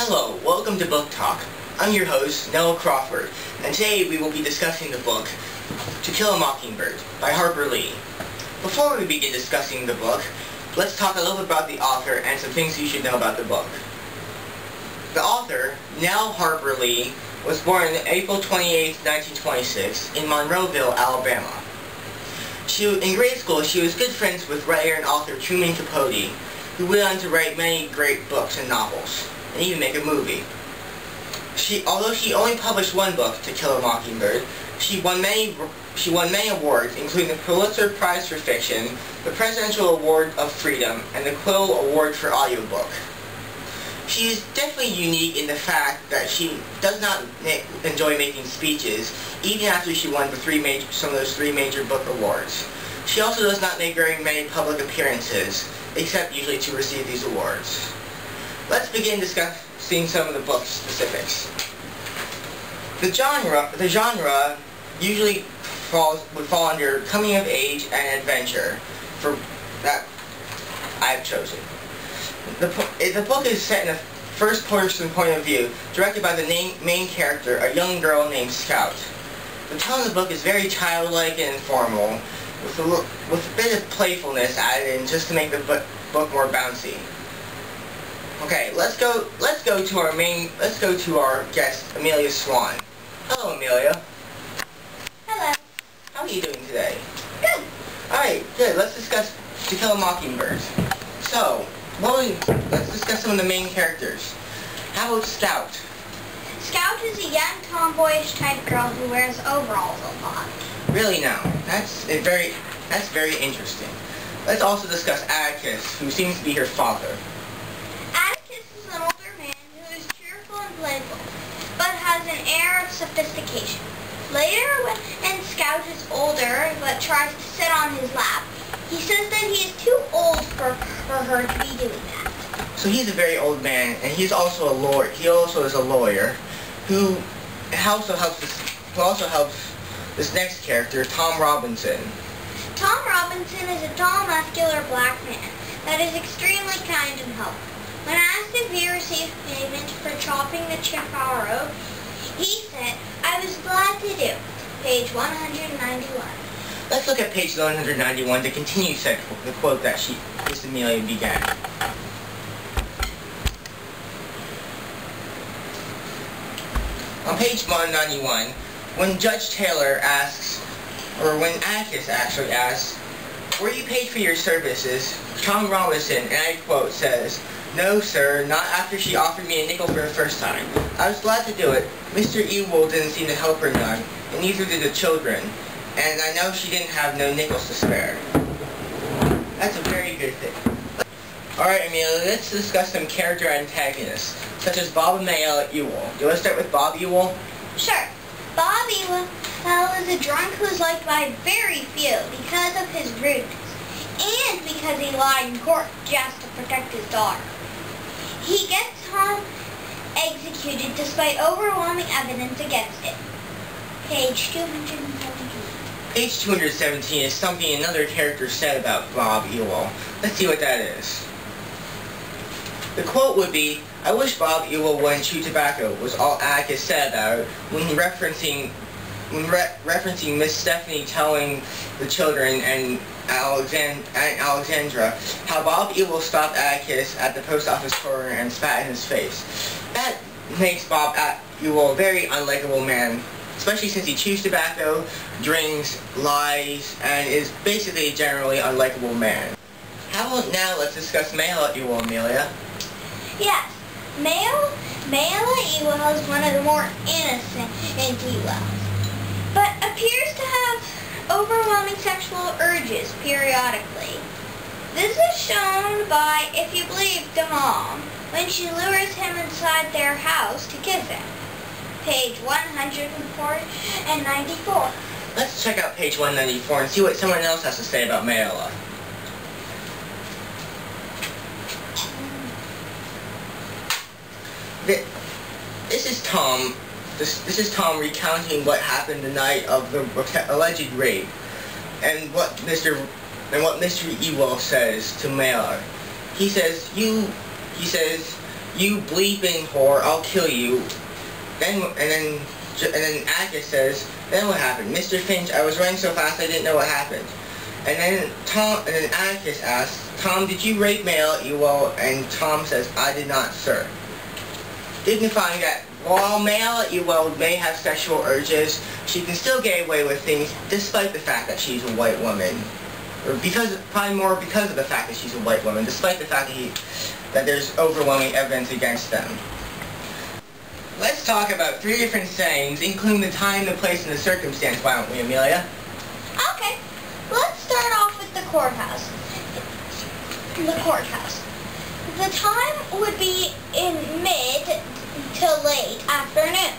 Hello, welcome to Book Talk. I'm your host, Noah Crawford, and today we will be discussing the book To Kill a Mockingbird by Harper Lee. Before we begin discussing the book, let's talk a little bit about the author and some things you should know about the book. The author, Nell Harper Lee, was born April 28, 1926 in Monroeville, Alabama. In grade school, she was good friends with writer and author Truman Capote, who went on to write many great books and novels, and even make a movie. Although she only published one book, To Kill a Mockingbird, she won many awards, including the Pulitzer Prize for Fiction, the Presidential Award of Freedom, and the Quill Award for Audiobook. She is definitely unique in the fact that she does not enjoy making speeches, even after she won some of those three major book awards. She also does not make very many public appearances, except usually to receive these awards. Let's begin discussing some of the book's specifics. The genre usually would fall under coming of age and adventure, for that I've chosen. The book is set in a first-person point of view, directed by the main character, a young girl named Scout. The tone of the book is very childlike and informal, with a bit of playfulness added in just to make the book more bouncy. Okay, let's go to our guest, Amelia Swan. Hello, Amelia. Hello. How are you doing today? Good. Alright, good. Let's discuss To Kill a Mockingbird. So, let's discuss some of the main characters. How about Scout? Scout is a young tomboyish type girl who wears overalls a lot. Really now? That's very interesting. Let's also discuss Atticus, who seems to be her father. Atticus is an older man who is cheerful and playful, but has an air of sophistication. Later, when Scout is older but tries to sit on his lap, he says that he is too old for her to be doing that. So he's a very old man, and he's also a lawyer. He also is a lawyer, who also helps this next character, Tom Robinson. Tom Robinson is a tall, muscular black man that is extremely kind and helpful. When asked if he received payment for chopping the Chiparo, he said, "I was glad to do." Page 191. Let's look at page 191 to continue the quote that Miss Amelia began. On page 191, when Judge Taylor asks, or when Atticus actually asks, "Were you paid for your services?" Tom Robinson, and I quote, says, "No, sir, not after she offered me a nickel for the first time. I was glad to do it. Mr. Ewell didn't seem to help her none, and neither did the children. And I know she didn't have no nickels to spare." That's a very good thing. Alright, Amelia, let's discuss some character antagonists, such as Bob and Mayella Ewell. Do you want to start with Bob Ewell? Sure. Bob Ewell is a drunk who is liked by very few because of his rudeness, and because he lied in court just to protect his daughter. He gets Tom executed despite overwhelming evidence against him. Page 217. Page 217 is something another character said about Bob Ewell. Let's see what that is. The quote would be, "I wish Bob Ewell wouldn't chew tobacco," was all Atticus said about it when referencing Miss Stephanie telling the children and Alexandra how Bob Ewell stopped Atticus at the post office corner and spat in his face. That makes Bob Ewell a very unlikable man, especially since he chews tobacco, drinks, lies, and is basically a generally unlikable man. How about now let's discuss Mayella Ewell, Amelia? Yes, Mayella Ewell is one of the more innocent Ewells, but appears to have overwhelming sexual urges periodically. This is shown by, if you believe the mom, when she lures him inside their house to kiss him. Page 104 and 94. Let's check out page 194 and see what someone else has to say about Mayella. This is Tom recounting what happened the night of the alleged rape, and what Mr. Ewell says to Mayella. He says, "You bleeping whore, I'll kill you." And then Atticus says, "Then what happened?" "Mr. Finch, I was running so fast I didn't know what happened." And then Atticus asks, "Tom, did you rape Male Ewell?" And Tom says, "I did not, sir." Dignifying that while Male Ewell may have sexual urges, she can still get away with things despite the fact that she's a white woman. Or probably more because of the fact that she's a white woman, despite the fact that there's overwhelming evidence against them. Let's talk about 3 different settings, including the time, the place, and the circumstance, why don't we, Amelia? Okay, let's start off with the courthouse. The time would be in mid to late afternoon.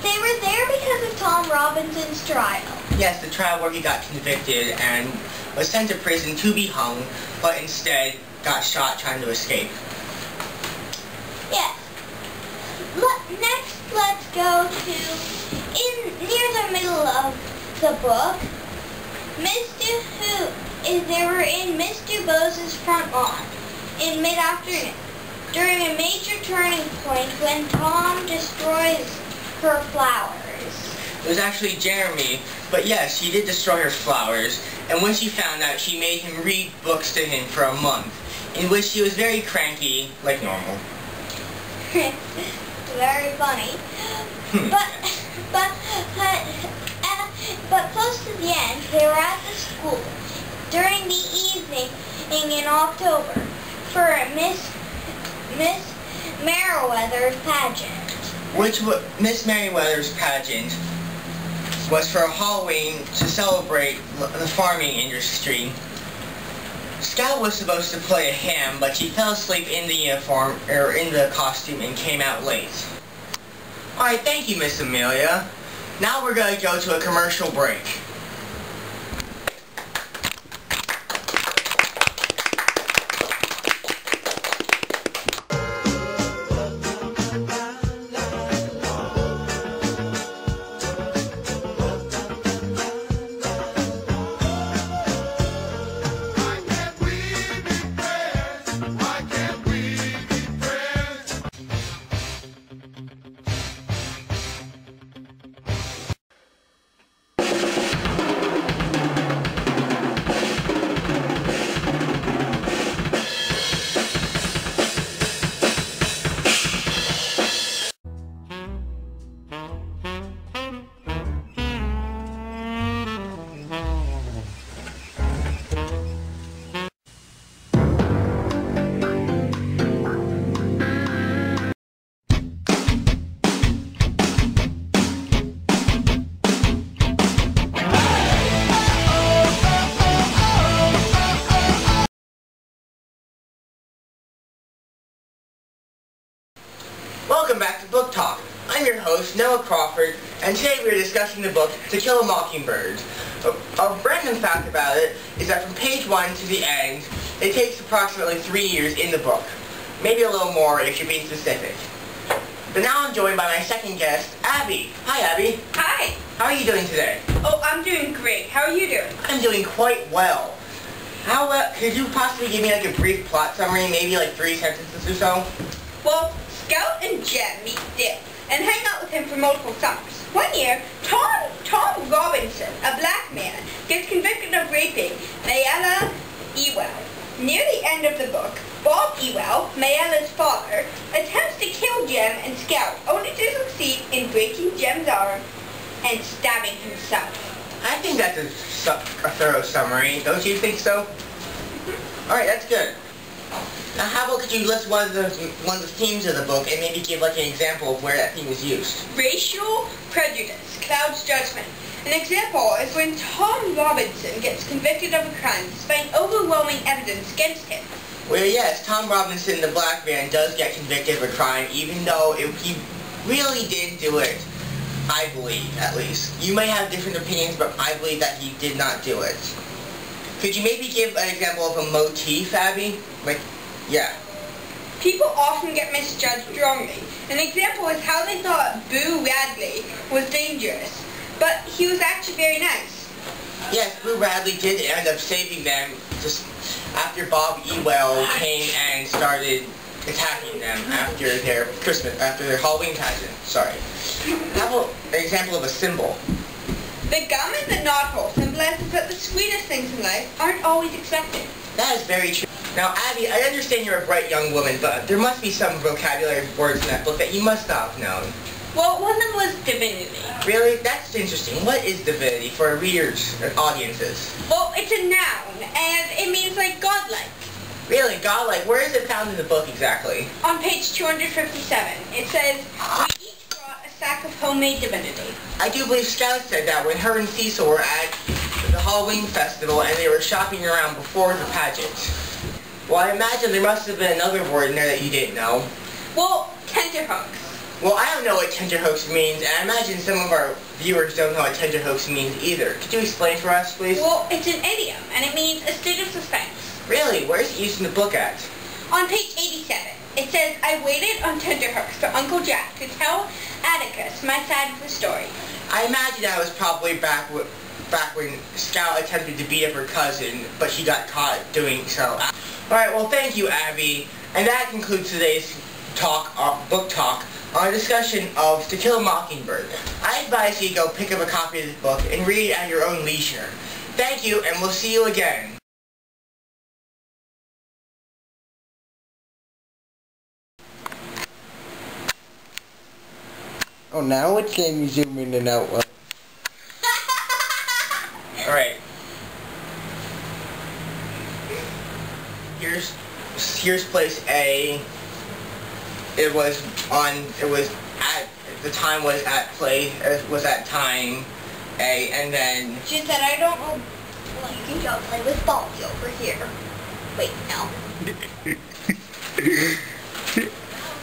They were there because of Tom Robinson's trial. Yes, the trial where he got convicted and was sent to prison to be hung, but instead got shot trying to escape. Yes. Next, let's go to near the middle of the book. They were in Miss Dubos's front lawn in mid-afternoon during a major turning point when Tom destroys her flowers. It was actually Jeremy, but yes, she did destroy her flowers, and when she found out, she made him read books to him for a month, in which he was very cranky, like normal. Very funny. But close to the end, they were at the school during the evening in October for Miss Merriweather's pageant. Miss Merriweather's pageant was for Halloween to celebrate the farming industry. Scout was supposed to play a ham, but she fell asleep in the uniform, or in the costume, and came out late. Alright, thank you, Miss Amelia. Now we're going to go to a commercial break. Welcome back to Book Talk. I'm your host, Noah Crawford, and today we are discussing the book To Kill a Mockingbird. A random fact about it is that from page 1 to the end, it takes approximately 3 years in the book. Maybe a little more if you're being specific. But now I'm joined by my second guest, Abby. Hi, Abby. Hi. How are you doing today? Oh, I'm doing great. How are you doing? I'm doing quite well. Could you possibly give me like a brief plot summary, maybe like 3 sentences or so? Well, Scout and Jem meet Dick and hang out with him for multiple summers. One year, Tom Robinson, a black man, gets convicted of raping Mayella Ewell. Near the end of the book, Bob Ewell, Mayella's father, attempts to kill Jem and Scout, only to succeed in breaking Jem's arm and stabbing himself. I think that's a thorough summary. Don't you think so? Alright, that's good. Now how about could you list one of the themes of the book and maybe give like an example of where that theme is used? Racial prejudice clouds judgment. An example is when Tom Robinson gets convicted of a crime despite overwhelming evidence against him. Well, yes, Tom Robinson, the black man, does get convicted of a crime, even though he really did do it. I believe, at least. You may have different opinions, but I believe that he did not do it. Could you maybe give an example of a motif, Abby? Yeah. People often get misjudged wrongly. An example is how they thought Boo Radley was dangerous, but he was actually very nice. Yes, Boo Radley did end up saving them just after Bob Ewell came and started attacking them after their Halloween pageant. Sorry. How about an example of a symbol? The gum in the knot hole symbolizes that the sweetest things in life aren't always expected. That is very true. Now, Abby, I understand you're a bright young woman, but there must be some vocabulary words in that book that you must not have known. Well, one of them was divinity. Really? That's interesting. What is divinity for our readers and audiences? Well, it's a noun, and it means like godlike. Really? Godlike? Where is it found in the book exactly? On page 257, it says, we each brought a sack of homemade divinity. I do believe Scout said that when her and Cecil were at the Halloween festival and they were shopping around before the pageant. Well, I imagine there must have been another word in there that you didn't know. Well, tenterhooks. Well, I don't know what tenterhooks means, and I imagine some of our viewers don't know what tenterhooks means either. Could you explain for us, please? Well, it's an idiom, and it means a state of suspense. Really? Where is it used in the book at? On page 87, it says, I waited on tenterhooks for Uncle Jack to tell Atticus my side of the story. I imagine that was probably back when Scout attempted to beat up her cousin, but she got caught doing so. Alright, well thank you, Abby. And that concludes today's book talk on a discussion of To Kill a Mockingbird. I advise you to go pick up a copy of this book and read it at your own leisure. Thank you, and we'll see you again. Oh, now it's letting me zoom in and out. Alright. Here's place A. Was at time A, and then... She said, I don't know, well, you can go play with Baldy over here. Wait, no.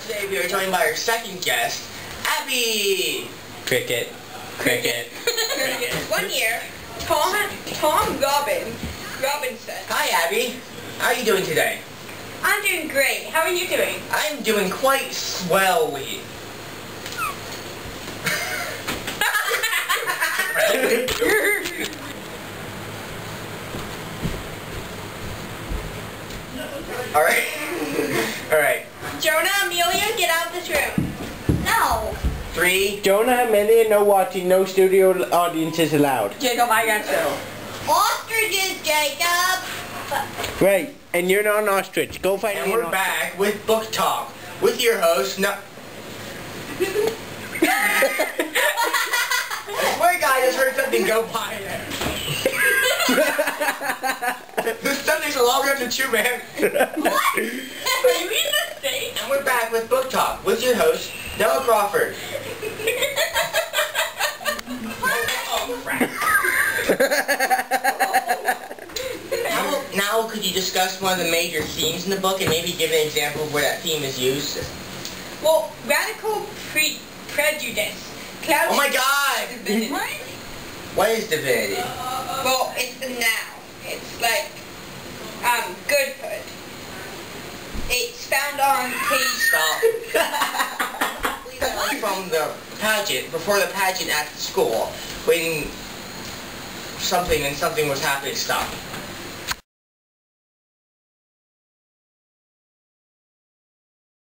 Today we are joined by our second guest, Abby! Cricket. Cricket. Cricket. One year, Tom Robinson. Hi, Abby. How are you doing today? I'm doing great. How are you doing? I'm doing quite swellly. Alright. Alright. Jonah, Amelia, get out of this room. No. 3. Jonah, Amelia, no watching, no studio audiences allowed. Jacob, I got you. Ostriches, Jacob. Right, and you're not an ostrich. Go find And me an we're ostrich. back with Book Talk with your host, I swear to God, I just heard something go by there. This subject's a longer than 2, man. What? Are you in the state? And we're back with Book Talk with your host, Noah Crawford. Oh, crap. Now, could you discuss one of the major themes in the book and maybe give an example of where that theme is used? Well, radical prejudice. Oh my God! Divinity. What is divinity? Well, it's a noun. It's like, goodhood. It's found on page... Stop. From the pageant, before the pageant at the school, when something was happening. Stop.